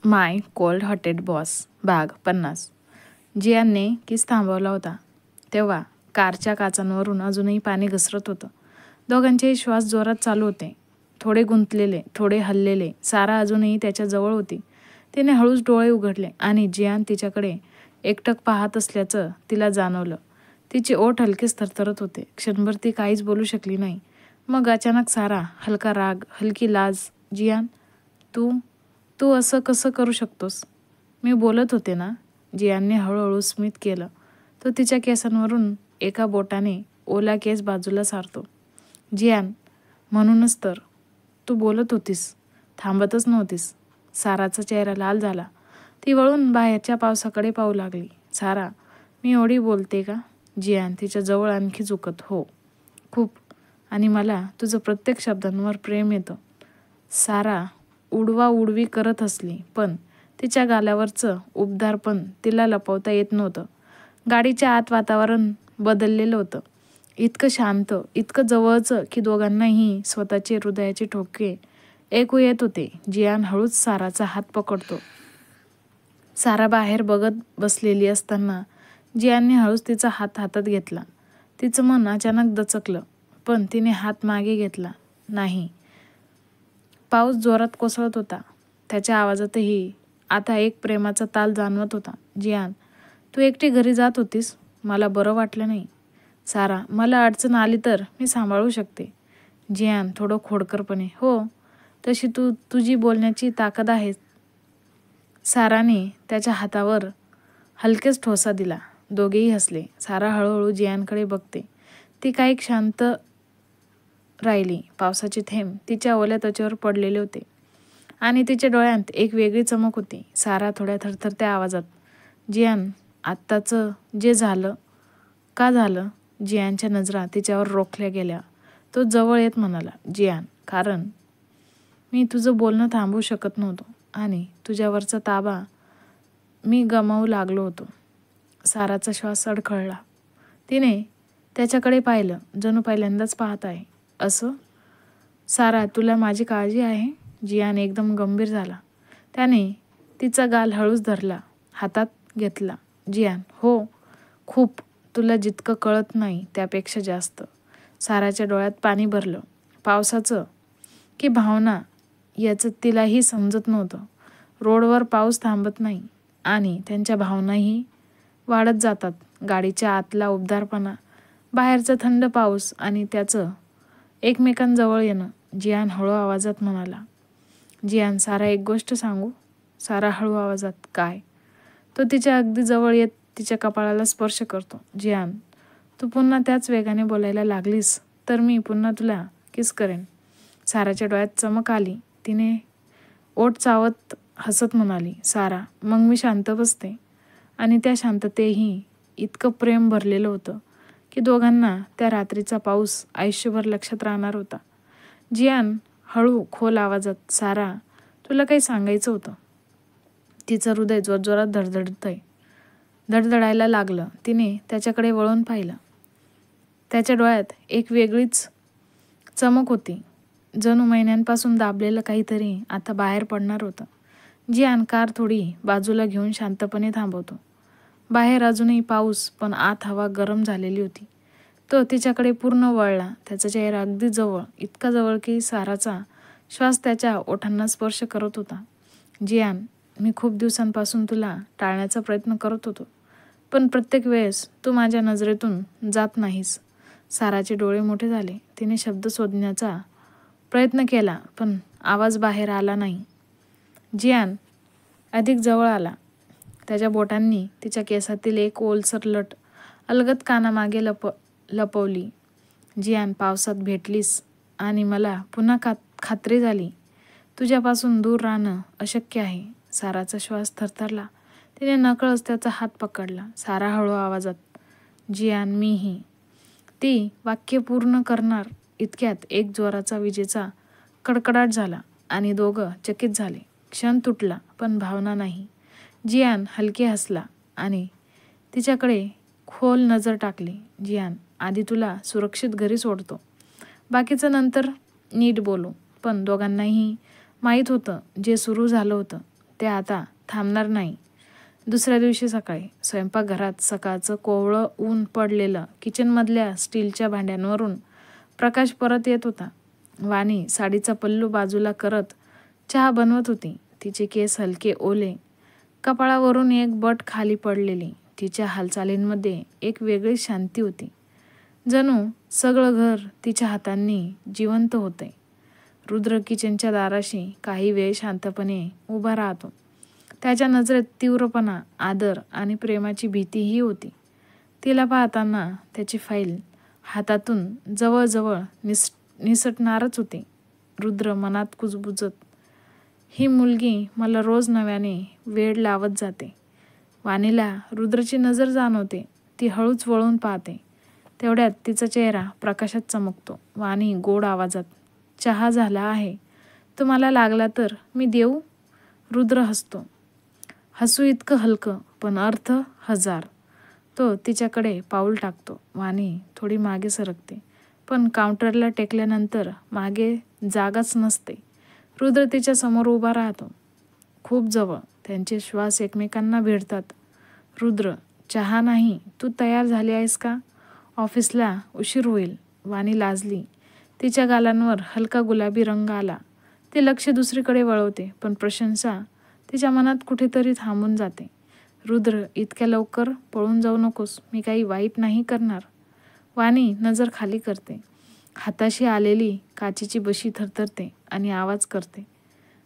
माय cold hearted boss भाग 50. जियानने किस थांबवला होता तेव्हा कारच्या काचांवरून अजूनही पाणी घसरत होतं. दोघांचेही श्वास जोरात चालू होते, थोडे गुंतलेले, थोडे हललेले. सारा अजूनही त्याच्या जवळ होती. तिने हळूच डोळे उघडले आणि जियान तिच्याकडे एकटक पाहत असल्याचं तिला जाणवलं. तिचे ओठ हलकेच थरथरत होते. क्षणभर ती काहीच बोलू शकली नाही. मग अचानक सारा, हलका राग, हलकी लाज. जियान, तू असं कसं करू शकतोस? मी बोलत होते ना. जियानने हळूहळू स्मित केलं. तो तिच्या केसांवरून एका बोटाने ओला केस बाजूला सारतो. जियान, म्हणूनच तर तू बोलत होतीस, थांबतच नव्हतीस. साराचा चेहरा लाल झाला. ती वळून बाहेरच्या पावसाकडे पाहू लागली. सारा, मी एवढी बोलते का? जियान तिच्या जवळ आणखी झुकत. हो, खूप. आणि मला तुझं प्रत्येक शब्दांवर प्रेम येतं. सारा उडवाउडवी करत हसली, पण तिच्या गालावरचं उबदारपण तिला लपवता येत नव्हतं. गाडीच्या आत वातावरण बदललेलं होतं. इतकं शांत, इतकं जवळचं की दोघांनाही स्वतःचे हृदयाचे ठोके ऐकू येत होते. जियान हळूच साराचा हात पकडतो. सारा बाहेर बघत बसलेली असताना जियानने हळूच तिचा हात हातात घेतला. तिचं मन अचानक दचकलं, पण तिने हात मागे घेतला नाही. पाऊस जोरात कोसळत होता. त्याच्या आवाजातही आता एक प्रेमाचा ताल जाणवत होता. जियान, तू एकटी घरी जात होतीस? मला बरं वाटलं नाही. सारा, मला अडचण आली तर मी सांभाळू शकते. जियान थोडं खोडकरपणे, हो, तशी तुझी बोलण्याची ताकद आहे. साराने त्याच्या हातावर हलकेच ठोसा दिला. दोघेही हसले. सारा हळूहळू जियानकडे बघते. ती काही शांत राहिली. पावसाचे थेंब तिच्या ओल्या त्वचेवर पडलेले होते आणि तिच्या डोळ्यांत एक वेगळी चमक होती. सारा थोड्या थरथरत्या आवाजात, जियान, आत्ताचं जे झालं का झालं? जियानच्या नजरा तिच्यावर रोखल्या गेल्या. तो जवळ येत म्हणाला, जियान, कारण मी तुझं बोलणं थांबवू शकत नव्हतो आणि तुझ्यावरचा ताबा मी गमावू लागलो होतो. साराचा श्वास अडखळला. तिने त्याच्याकडे पाहिलं, जणू पहिल्यांदाच पाहत आहे असं. सारा, तुला माझी काळजी आहे? जियान एकदम गंभीर झाला. त्याने तिचा गाल हळूच धरला, हातात घेतला. जियान, हो, खूप. तुला जितकं कळत नाही त्यापेक्षा जास्त. साराच्या डोळ्यात पाणी भरलं. पावसाचं की भावना याचं तिलाही समजत नव्हतं. रोडवर पाऊस थांबत नाही आणि त्यांच्या भावनाही वाढत जातात. गाडीच्या आतला उबदारपणा, बाहेरचा थंड पाऊस आणि त्याचं एकमेकांजवळ येणं. जियान हळू आवाजात म्हणाला. जियान, सारा, एक गोष्ट सांगू? सारा हळू आवाजात, काय? तो तिच्या अगदी जवळ येत तिच्या कपाळाला स्पर्श करतो. जियान, तू पुन्हा त्याच वेगाने बोलायला लागलीस तर मी पुन्हा तुला किस करेन. साराच्या डोळ्यात चमक आली. तिने ओठ चावत हसत म्हणाली, सारा, मग मी शांत बसते. आणि त्या शांततेही इतकं प्रेम भरलेलं होतं की दोघांना त्या रात्रीचा पाऊस आयुष्यभर लक्षात राहणार होता. जियान हळू खोल आवाजात, सारा, तुला काही सांगायचं होतं. तिचं हृदय जोरजोरात धडधडायला लागलं. तिने त्याच्याकडे वळून पाहिलं. त्याच्या डोळ्यात एक वेगळीच चमक होती, जणू महिन्यांपासून दाबलेलं काहीतरी आता बाहेर पडणार होतं. जियान कार थोडी बाजूला घेऊन शांतपणे थांबवतो. बाहेर अजूनही पाऊस, पण आत हवा गरम झालेली होती. तो तिच्याकडे पूर्ण वळला. त्याचा चेहरा अगदी जवळ, इतका जवळ की साराचा श्वास त्याच्या ओठांना स्पर्श करत होता. जियान, मी खूप दिवसांपासून तुला टाळण्याचा प्रयत्न करत होतो, पण प्रत्येक वेळेस तू माझ्या नजरेतून जात नाहीस. साराचे डोळे मोठे झाले. तिने शब्द शोधण्याचा प्रयत्न केला, पण आवाज बाहेर आला नाही. जियान अधिक जवळ आला. त्याच्या बोटांनी तिच्या केसातील एक ओलसर लट अलगद कानामागे लपवली. जियान, पावसात भेटलीस आणि मला पुन्हा खात्री झाली तुझ्यापासून दूर राहणं अशक्य आहे. साराचा श्वास थरथरला. तिने नकळत त्याचा हात पकडला. सारा हळू आवाजात, जियान, मीही. ती वाक्य पूर्ण करणार इतक्यात एक जोराचा विजेचा कडकडाट झाला आणि दोघं चकित झाले. क्षण तुटला, पण भावना नाही. जियान हलके हसला आणि तिच्याकडे खोल नजर टाकली. जियान, आधी तुला सुरक्षित घरी सोडतो, बाकीचं नंतर नीट बोलू. पण दोघांनाही माहीत होतं जे सुरू झालं होतं ते आता थांबणार नाही. दुसऱ्या दिवशी सकाळी स्वयंपाकघरात सकाळचं कोवळं ऊन पडलेलं किचनमधल्या स्टीलच्या भांड्यांवरून प्रकाश परत येत होता. वाणी साडीचा पल्लू बाजूला करत चहा बनवत होती. तिचे केस हलके ओले, कपाळावरून एक बट खाली पडलेली. तिच्या हालचालींमध्ये एक वेगळी शांती होती. जणू सगळं घर तिच्या हातांनी जिवंत होते. रुद्र किचनच्या दाराशी काही वेळ शांतपणे उभा राहतो. त्याच्या नजरेत तीव्रपणा, आदर आणि प्रेमाची भीतीही होती. तिला पाहताना त्याची फाईल हातातून जवळजवळ निसटणारच होती. रुद्र मनात कुजबुजत, ही मुलगी मला रोज नव्याने वेड लावत जाते. वाणीला रुद्रची नजर जाणवते. ती हळूच वळून पाहते. तेवढ्यात तिचा चेहरा प्रकाशात चमकतो. वाणी गोड आवाजात, चहा झाला आहे. तुम्हाला लागला तर मी देऊ? रुद्र हसतो. हसू इतकं हलकं पण अर्थ हजार. तो तिच्याकडे पाऊल टाकतो. वाणी थोडी मागे सरकते, पण काउंटरला टेकल्यानंतर मागे जागाच नसते. रुद्र तिच्या समोर उभा राहतो, खूप जवळ. त्यांचे श्वास एकमेकांना भिडतात. रुद्र, चहा नाही, तू तयार झाली आहेस का? ऑफिसला उशीर होईल. वाणी लाजली. तिच्या गालांवर हलका गुलाबी रंग आला. ती लक्ष दुसरीकडे वळवते, पण प्रशंसा तिच्या मनात कुठेतरी थांबून जाते. रुद्र, इतक्या लवकर पळून जाऊ नकोस. मी काही वाईट नाही करणार. वाणी नजर खाली करते. हाताशी आलेली काचेची बशी थरथरते आणि आवाज करते.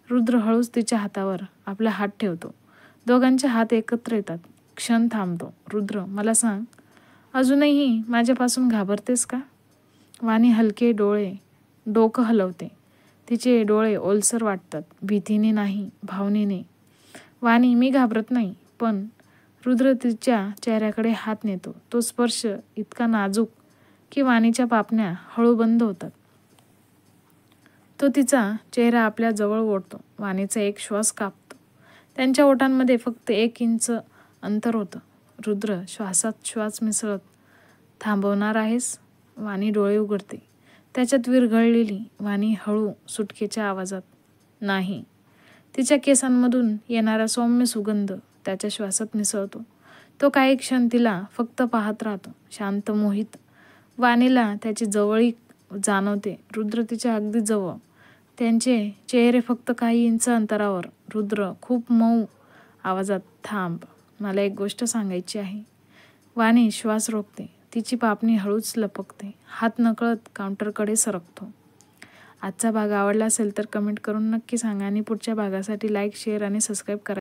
रुद्र हळूच तिच्या हातावर आपला हात ठेवतो. दोघांचे हात एकत्र येतात. क्षण थांबतो. रुद्र, मला सांग, अजूनही माझ्यापासून घाबरतेस का? वाणी हलके डोकं हलवते. तिचे डोळे ओलसर वाटतात. भीतीने नाही, भावनेने. वाणी, मी घाबरत नाही, पण रुद्र तिच्या चेहऱ्याकडे हात नेतो. तो स्पर्श इतका नाजूक की वाणीच्या पापण्या हळू बंद होतात. तो तिचा चेहरा आपल्या जवळ ओढतो. वाणीचा एक श्वास कापतो. त्यांच्या ओठांमध्ये फक्त 1 इंच अंतर होतं. रुद्र श्वासात श्वास मिसळत, थांबवणार आहेस? वाणी डोळे उघडते. त्याच्यात विरघळलेली. वाणी हळू सुटकेच्या आवाजात, नाही. तिच्या केसांमधून येणारा सौम्य सुगंध त्याच्या श्वासात मिसळतो. तो काही क्षण तिला फक्त पाहत राहतो, शांत, मोहित. वाणीला त्याची जवळीक जाणवते. रुद्र तिच्या अगदी जवळ. त्यांचे चेहरे फक्त काही इंच अंतरावर. रुद्र खूप मऊ आवाजात, थांब, मला एक गोष्ट सांगायची आहे. वाणी श्वास रोखते. तिची पापणी हळूच लपकते. हात नकळत काउंटरकडे सरकतो. आजचा भाग आवडला असेल तर कमेंट करून नक्की सांगा आणि पुढच्या भागासाठी लाईक, शेअर आणि सबस्क्राईब करा.